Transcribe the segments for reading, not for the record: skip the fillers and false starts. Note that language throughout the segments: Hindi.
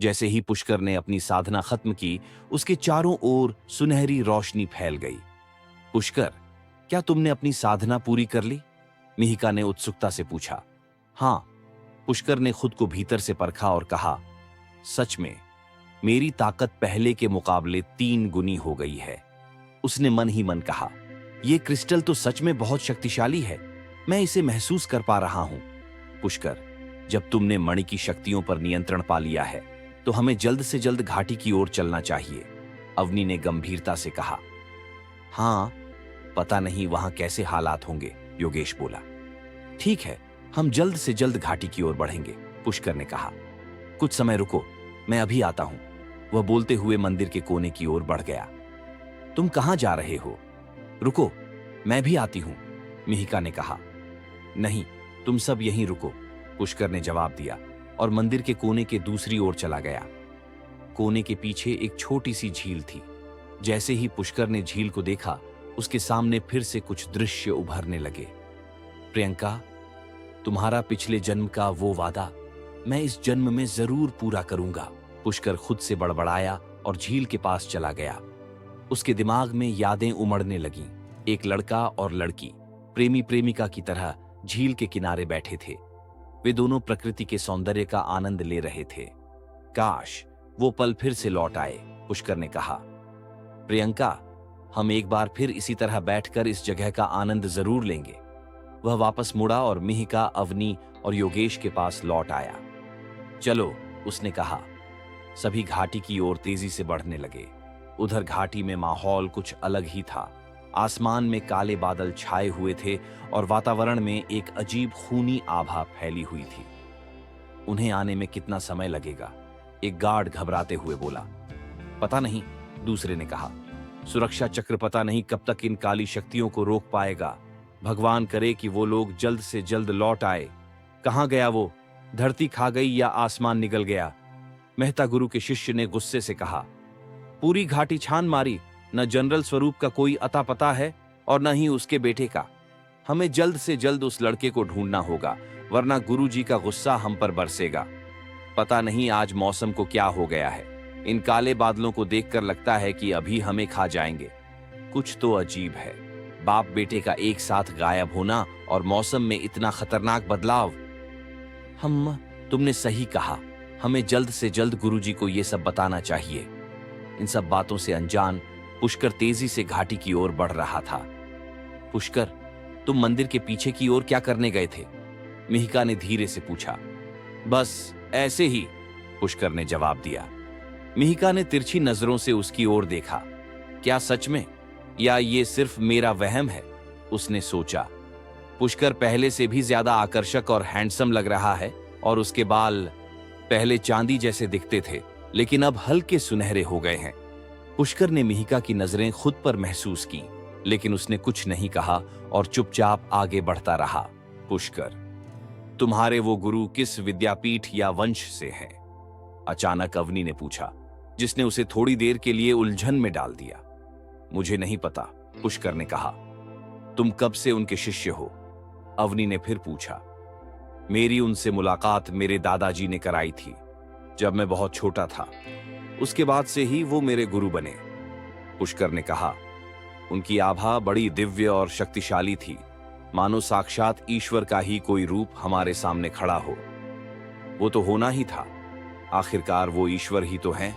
जैसे ही पुष्कर ने अपनी साधना खत्म की, उसके चारों ओर सुनहरी रोशनी फैल गई। पुष्कर, क्या तुमने अपनी साधना पूरी कर ली? मिहिका ने उत्सुकता से पूछा। हाँ, पुष्कर ने खुद को भीतर से परखा और कहा, सच में मेरी ताकत पहले के मुकाबले 3 गुनी हो गई है। उसने मन ही मन कहा, यह क्रिस्टल तो सच में बहुत शक्तिशाली है, मैं इसे महसूस कर पा रहा हूं। पुष्कर, जब तुमने मणि की शक्तियों पर नियंत्रण पा लिया है तो हमें जल्द से जल्द घाटी की ओर चलना चाहिए, अवनी ने गंभीरता से कहा। हाँ, पता नहीं वहां कैसे हालात होंगे, योगेश बोला। ठीक है, हम जल्द से जल्द घाटी की ओर बढ़ेंगे, पुष्कर ने कहा। कुछ समय रुको, मैं अभी आता हूं। वह बोलते हुए मंदिर के कोने की ओर बढ़ गया। तुम कहां जा रहे हो? रुको, मैं भी आती हूं, मिहिका ने कहा। नहीं, तुम सब यहीं रुको, पुष्कर ने जवाब दिया और मंदिर के कोने के दूसरी ओर चला गया। कोने के पीछे एक छोटी सी झील थी। जैसे ही पुष्कर ने झील को देखा, उसके सामने फिर से कुछ दृश्य उभरने लगे। प्रियंका, तुम्हारा पिछले जन्म का वो वादा मैं इस जन्म में जरूर पूरा करूंगा, पुष्कर खुद से बड़बड़ाया और झील के पास चला गया। उसके दिमाग में यादें उमड़ने लगीं। एक लड़का और लड़की प्रेमी प्रेमिका की तरह झील के किनारे बैठे थे। वे दोनों प्रकृति के सौंदर्य का आनंद ले रहे थे। काश वो पल फिर से लौट आए, पुष्कर ने कहा। प्रियंका, हम एक बार फिर इसी तरह बैठकर इस जगह का आनंद जरूर लेंगे। वह वापस मुड़ा और मिहिका, अवनी और योगेश के पास लौट आया। चलो, उसने कहा। सभी घाटी की ओर तेजी से बढ़ने लगे। उधर घाटी में माहौल कुछ अलग ही था। आसमान में काले बादल छाए हुए थे और वातावरण में एक अजीब खूनी आभा फैली हुई थी। उन्हें आने में कितना समय लगेगा? एक गार्ड घबराते हुए बोला। पता नहीं, दूसरे ने कहा। सुरक्षा चक्र पता नहीं कब तक इन काली शक्तियों को रोक पाएगा। भगवान करे कि वो लोग जल्द से जल्द लौट आए। कहां गया वो? धरती खा गई या आसमान निगल गया? मेहता गुरु के शिष्य ने गुस्से से कहा। पूरी घाटी छान मारी, न जनरल स्वरूप का कोई अता पता है और न ही उसके बेटे का। हमें जल्द से जल्द उस लड़के को ढूंढना होगा, वरना गुरुजी का गुस्सा हम पर बरसेगा। पता नहीं आज मौसम को क्या हो गया है। इन काले बादलों को देखकर लगता है कि अभी हमें खा जाएंगे। कुछ तो अजीब है। बाप बेटे का एक साथ गायब होना और मौसम में इतना खतरनाक बदलाव। तुमने सही कहा, हमें जल्द से जल्द गुरुजी को यह सब बताना चाहिए। इन सब बातों से अनजान पुष्कर तेजी से घाटी की ओर बढ़ रहा था। पुष्कर, तुम मंदिर के पीछे की ओर क्या करने गए थे? मिहिका ने धीरे से पूछा। बस ऐसे ही, पुष्कर ने जवाब दिया। मिहिका ने तिरछी नजरों से उसकी ओर देखा। क्या सच में, या ये सिर्फ मेरा वहम है? उसने सोचा। पुष्कर पहले से भी ज्यादा आकर्षक और हैंडसम लग रहा है और उसके बाल पहले चांदी जैसे दिखते थे, लेकिन अब हल्के सुनहरे हो गए हैं। पुष्कर ने मिहिका की नजरें खुद पर महसूस की, लेकिन उसने कुछ नहीं कहा और चुपचाप आगे बढ़ता रहा। पुष्कर, तुम्हारे वो गुरु किस विद्यापीठ या वंश से हैं? अचानक अवनी ने पूछा, जिसने उसे थोड़ी देर के लिए उलझन में डाल दिया। मुझे नहीं पता, पुष्कर ने कहा। तुम कब से उनके शिष्य हो? अवनी ने फिर पूछा। मेरी उनसे मुलाकात मेरे दादाजी ने कराई थी जब मैं बहुत छोटा था। उसके बाद से ही वो मेरे गुरु बने, पुष्कर ने कहा। उनकी आभा बड़ी दिव्य और शक्तिशाली थी, मानो साक्षात ईश्वर का ही कोई रूप हमारे सामने खड़ा हो। वो तो होना ही था, आखिरकार वो ईश्वर ही तो हैं।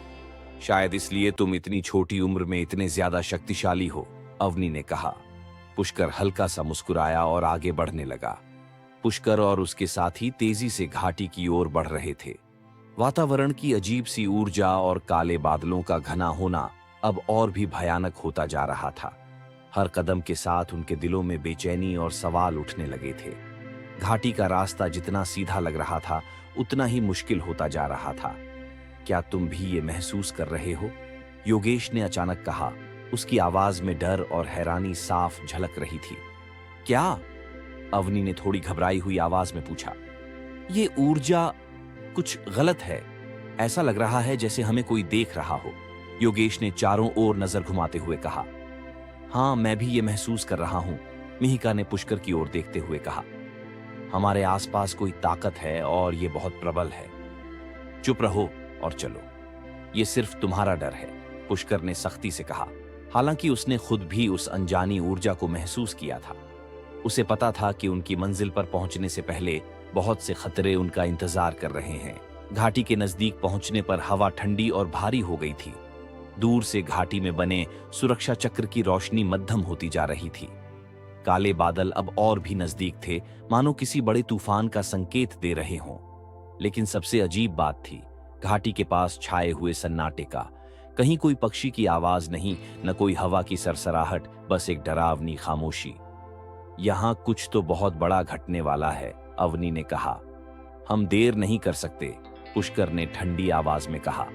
शायद इसलिए तुम इतनी छोटी उम्र में इतने ज्यादा शक्तिशाली हो, अवनी ने कहा। पुष्कर हल्का सा मुस्कुराया और आगे बढ़ने लगा। पुष्कर और उसके साथी तेजी से घाटी की ओर बढ़ रहे थे। वातावरण की अजीब सी ऊर्जा और काले बादलों का घना होना अब और भी भयानक होता जा रहा था। हर कदम के साथ उनके दिलों में बेचैनी और सवाल उठने लगे थे। घाटी का रास्ता जितना सीधा लग रहा था, उतना ही मुश्किल होता जा रहा था। क्या तुम भी ये महसूस कर रहे हो? योगेश ने अचानक कहा। उसकी आवाज में डर और हैरानी साफ झलक रही थी। क्या? अवनी ने थोड़ी घबराई हुई आवाज में पूछा। ये ऊर्जा कुछ गलत है, ऐसा लग रहा है जैसे हमें कोई देख रहा हो, योगेश ने चारों ओर नजर घुमाते हुए कहा। हाँ, मैं भी ये महसूस कर रहा हूं, मिहिका ने पुष्कर की ओर देखते हुए कहा। हमारे आसपास कोई ताकत है और ये बहुत प्रबल है। चुप रहो, और चलो। ये सिर्फ तुम्हारा डर है, पुष्कर ने सख्ती से कहा। हालांकि उसने खुद भी उस अनजानी ऊर्जा को महसूस किया था। उसे पता था कि उनकी मंजिल पर पहुंचने से पहले बहुत से खतरे उनका इंतजार कर रहे हैं। घाटी के नजदीक पहुंचने पर हवा ठंडी और भारी हो गई थी। दूर से घाटी में बने सुरक्षा चक्र की रोशनी मध्यम होती जा रही थी। काले बादल अब और भी नजदीक थे, मानो किसी बड़े तूफान का संकेत दे रहे हों। लेकिन सबसे अजीब बात थी घाटी के पास छाए हुए सन्नाटे का। कहीं कोई पक्षी की आवाज नहीं, न कोई हवा की सरसराहट, बस एक डरावनी खामोशी। यहां कुछ तो बहुत बड़ा घटने वाला है, अवनी ने कहा। हम देर नहीं कर सकते, पुष्कर ने ठंडी आवाज में कहा।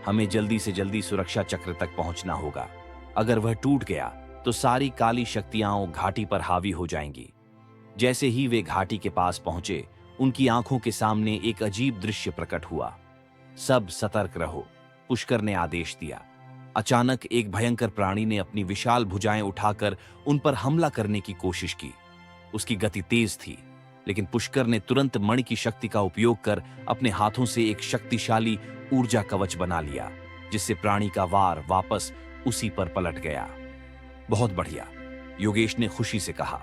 हमें जल्दी से जल्दी सुरक्षा चक्र तक पहुंचना होगा। अगर वह टूट गया तो सारी काली शक्तियां घाटी पर हावी हो जाएंगी। जैसे ही वे घाटी के पास पहुंचे, उनकी आंखों के सामने एक अजीब दृश्य प्रकट हुआ। सब सतर्क रहो, पुष्कर ने आदेश दिया। अचानक एक भयंकर प्राणी ने अपनी विशाल भुजाएं उठाकर उन पर हमला करने की कोशिश की। उसकी गति तेज थी, लेकिन पुष्कर ने तुरंत मणि की शक्ति का उपयोग कर अपने हाथों से एक शक्तिशाली ऊर्जा कवच बना लिया, जिससे प्राणी का वार वापस उसी पर पलट गया। बहुत बढ़िया, योगेश ने खुशी से कहा।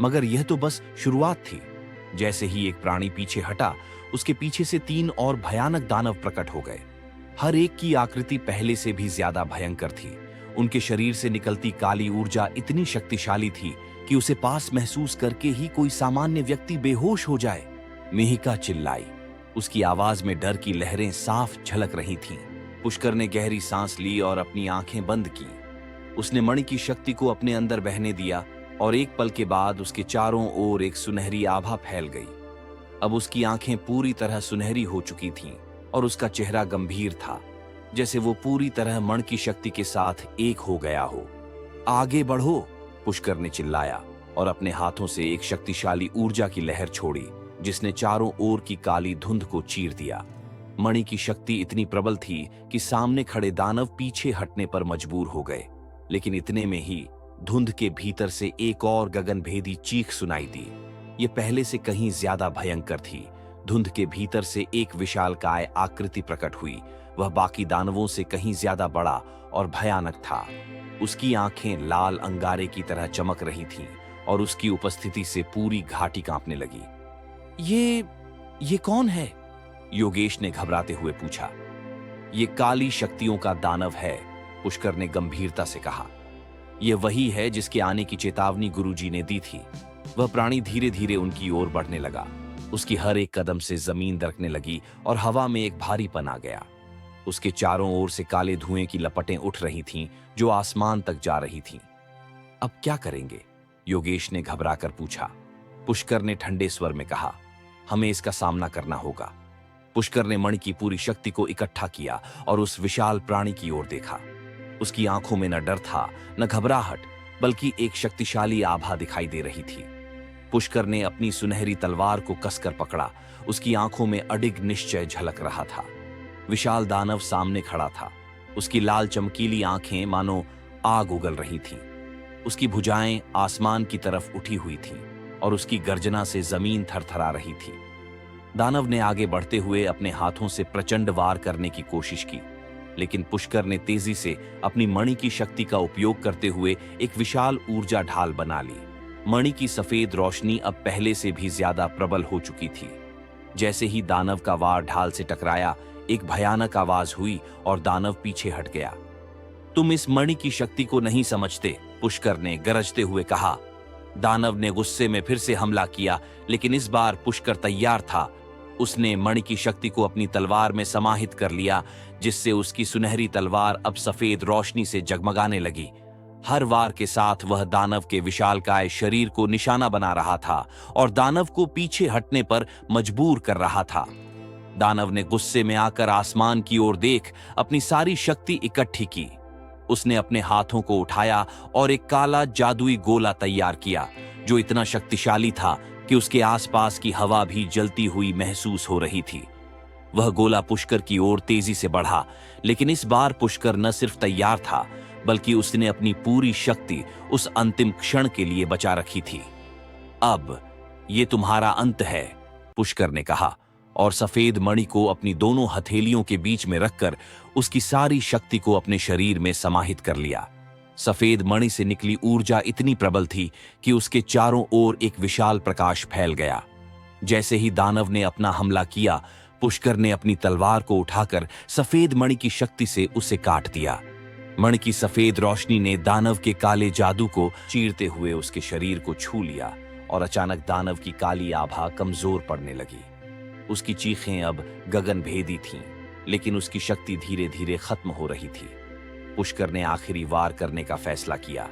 मगर यह तो बस शुरुआत थी। जैसे ही एक प्राणी पीछे हटा, उसके पीछे से 3 और भयानक दानव प्रकट हो गए। हर एक की आकृति पहले से भी ज्यादा भयंकर थी। उनके शरीर से निकलती काली ऊर्जा इतनी शक्तिशाली थी कि उसे पास महसूस करके ही कोई सामान्य व्यक्ति बेहोश हो जाए। मिहिका चिल्लाई, उसकी आवाज में डर की लहरें साफ झलक रही थीं। पुष्कर ने गहरी सांस ली और अपनी आंखें बंद की। उसने मणि की शक्ति को अपने अंदर बहने दिया और एक पल के बाद उसके चारों ओर एक सुनहरी आभा फैल गई। अब उसकी आंखें पूरी तरह सुनहरी हो चुकी थीं और उसका चेहरा गंभीर था, जैसे वो पूरी तरह मणि की शक्ति के साथ एक हो गया हो। आगे बढ़ो, पुष्कर ने चिल्लाया और अपने हाथों से एक शक्तिशाली ऊर्जा की लहर छोड़ी, जिसने चारों ओर की काली धुंध को चीर दिया। मणि की शक्ति इतनी प्रबल थी कि सामने खड़े दानव पीछे हटने पर मजबूर हो गए। लेकिन इतने में ही धुंध के भीतर से एक और गगनभेदी चीख सुनाई दी। ये पहले से कहीं ज्यादा भयंकर थी। धुंध के भीतर से एक विशालकाय आकृति प्रकट हुई। वह बाकी दानवों से कहीं ज्यादा बड़ा और भयानक था। उसकी आंखें लाल अंगारे की तरह चमक रही थीं और उसकी उपस्थिति से पूरी घाटी कांपने लगी। ये कौन है? योगेश ने घबराते हुए पूछा। ये काली शक्तियों का दानव है, पुष्कर ने गंभीरता से कहा। यह वही है जिसके आने की चेतावनी गुरुजी ने दी थी। वह प्राणी धीरे धीरे उनकी ओर बढ़ने लगा। उसकी हर एक कदम से जमीन दरकने लगी और हवा में एक भारीपन आ गया। उसके चारों ओर से काले धुएं की लपटें उठ रही थीं, जो आसमान तक जा रही थीं। अब क्या करेंगे? योगेश ने घबराकर पूछा। पुष्कर ने ठंडे स्वर में कहा, हमें इसका सामना करना होगा। पुष्कर ने मणि की पूरी शक्ति को इकट्ठा किया और उस विशाल प्राणी की ओर देखा। उसकी आंखों में न डर था, न घबराहट, बल्कि एक शक्तिशाली आभा दिखाई दे रही थी। पुष्कर ने अपनी सुनहरी तलवार को कसकर पकड़ा। उसकी आंखों में अडिग निश्चय झलक रहा था। विशाल दानव सामने खड़ा था। उसकी लाल चमकीली आंखें मानो आग उगल रही थीं। उसकी भुजाएं आसमान की तरफ उठी हुई थीं और उसकी गर्जना से जमीन थरथरा रही थी। दानव ने आगे बढ़ते हुए अपने हाथों से प्रचंड वार करने की कोशिश की, लेकिन पुष्कर ने तेजी से अपनी मणि की शक्ति का उपयोग करते हुए एक विशाल ऊर्जा ढाल बना ली। मणि की सफेद रोशनी अब पहले से भी ज्यादा प्रबल हो चुकी थी। जैसे ही दानव का वार ढाल से टकराया, एक भयानक आवाज हुई और दानव पीछे हट गया। तुम इस मणि की शक्ति को नहीं समझते, पुष्कर ने गरजते हुए कहा। दानव ने गुस्से में फिर से हमला किया, लेकिन इस बार पुष्कर तैयार था। उसने मणि की शक्ति को अपनी तलवार में समाहित कर लिया, जिससे उसकी सुनहरी तलवार अब सफेद रोशनी से जगमगाने लगी। हर वार के साथ वह दानव के विशालकाय शरीर को निशाना बना रहा था और दानव को पीछे हटने पर मजबूर कर रहा था। दानव ने गुस्से में आकर आसमान की ओर देख अपनी सारी शक्ति इकट्ठी की। उसने अपने हाथों को उठाया और एक काला जादुई गोला तैयार किया, जो इतना शक्तिशाली था कि उसके आसपास की हवा भी जलती हुई महसूस हो रही थी। वह गोला पुष्कर की ओर तेजी से बढ़ा, लेकिन इस बार पुष्कर न सिर्फ तैयार था, बल्कि उसने अपनी पूरी शक्ति उस अंतिम क्षण के लिए बचा रखी थी। अब ये तुम्हारा अंत है, पुष्कर ने कहा और सफेद मणि को अपनी दोनों हथेलियों के बीच में रखकर उसकी सारी शक्ति को अपने शरीर में समाहित कर लिया। सफेद मणि से निकली ऊर्जा इतनी प्रबल थी कि उसके चारों ओर एक विशाल प्रकाश फैल गया। जैसे ही दानव ने अपना हमला किया, पुष्कर ने अपनी तलवार को उठाकर सफेद मणि की शक्ति से उसे काट दिया। मणि की सफेद रोशनी ने दानव के काले जादू को चीरते हुए उसके शरीर को छू लिया और अचानक दानव की काली आभा कमजोर पड़ने लगी। उसकी चीखें अब गगनभेदी थीं, लेकिन उसकी शक्ति धीरे धीरे खत्म हो रही थी। पुष्कर ने आखिरी वार करने का फैसला किया।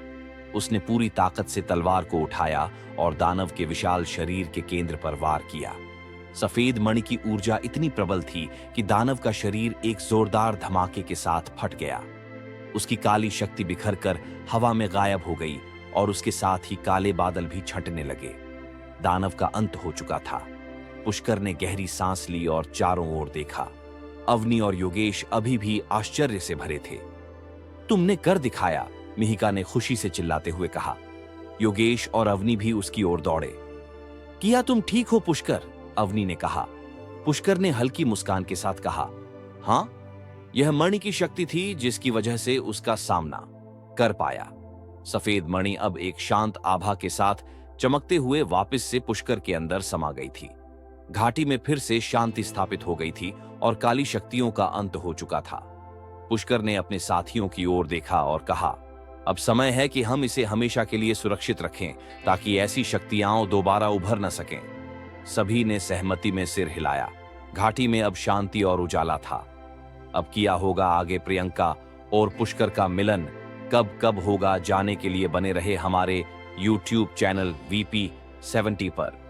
उसने पूरी ताकत से तलवार को उठाया और दानव के विशाल शरीर के केंद्र पर वार किया। सफेद मणि की ऊर्जा इतनी प्रबल थी कि दानव का शरीर एक जोरदार धमाके के साथ फट गया। उसकी काली शक्ति बिखरकर हवा में गायब हो गई और उसके साथ ही काले बादल भी छंटने लगे। दानव का अंत हो चुका था। पुष्कर ने गहरी सांस ली और चारों ओर देखा। अवनी और योगेश अभी भी आश्चर्य से भरे थे। तुमने कर दिखाया, मिहिका ने खुशी से चिल्लाते हुए कहा। योगेश और अवनी भी उसकी ओर दौड़े। किया तुम ठीक हो पुष्कर, अवनी ने कहा। पुष्कर ने हल्की मुस्कान के साथ कहा, हां, यह मणि की शक्ति थी जिसकी वजह से उसका सामना कर पाया। सफेद मणि अब एक शांत आभा के साथ चमकते हुए वापस से पुष्कर के अंदर समा गई थी। घाटी में फिर से शांति स्थापित हो गई थी और काली शक्तियों का अंत हो चुका था। पुष्कर ने अपने साथियों की ओर देखा और कहा, अब समय है कि हम इसे हमेशा के लिए सुरक्षित रखें ताकि ऐसी शक्तियां दोबारा उभर न सकें। सभी ने सहमति में सिर हिलाया। घाटी में अब शांति और उजाला था। अब किया होगा आगे प्रियंका और पुष्कर का मिलन कब कब होगा जानने के लिए बने रहे हमारे YouTube चैनल VP70 पर।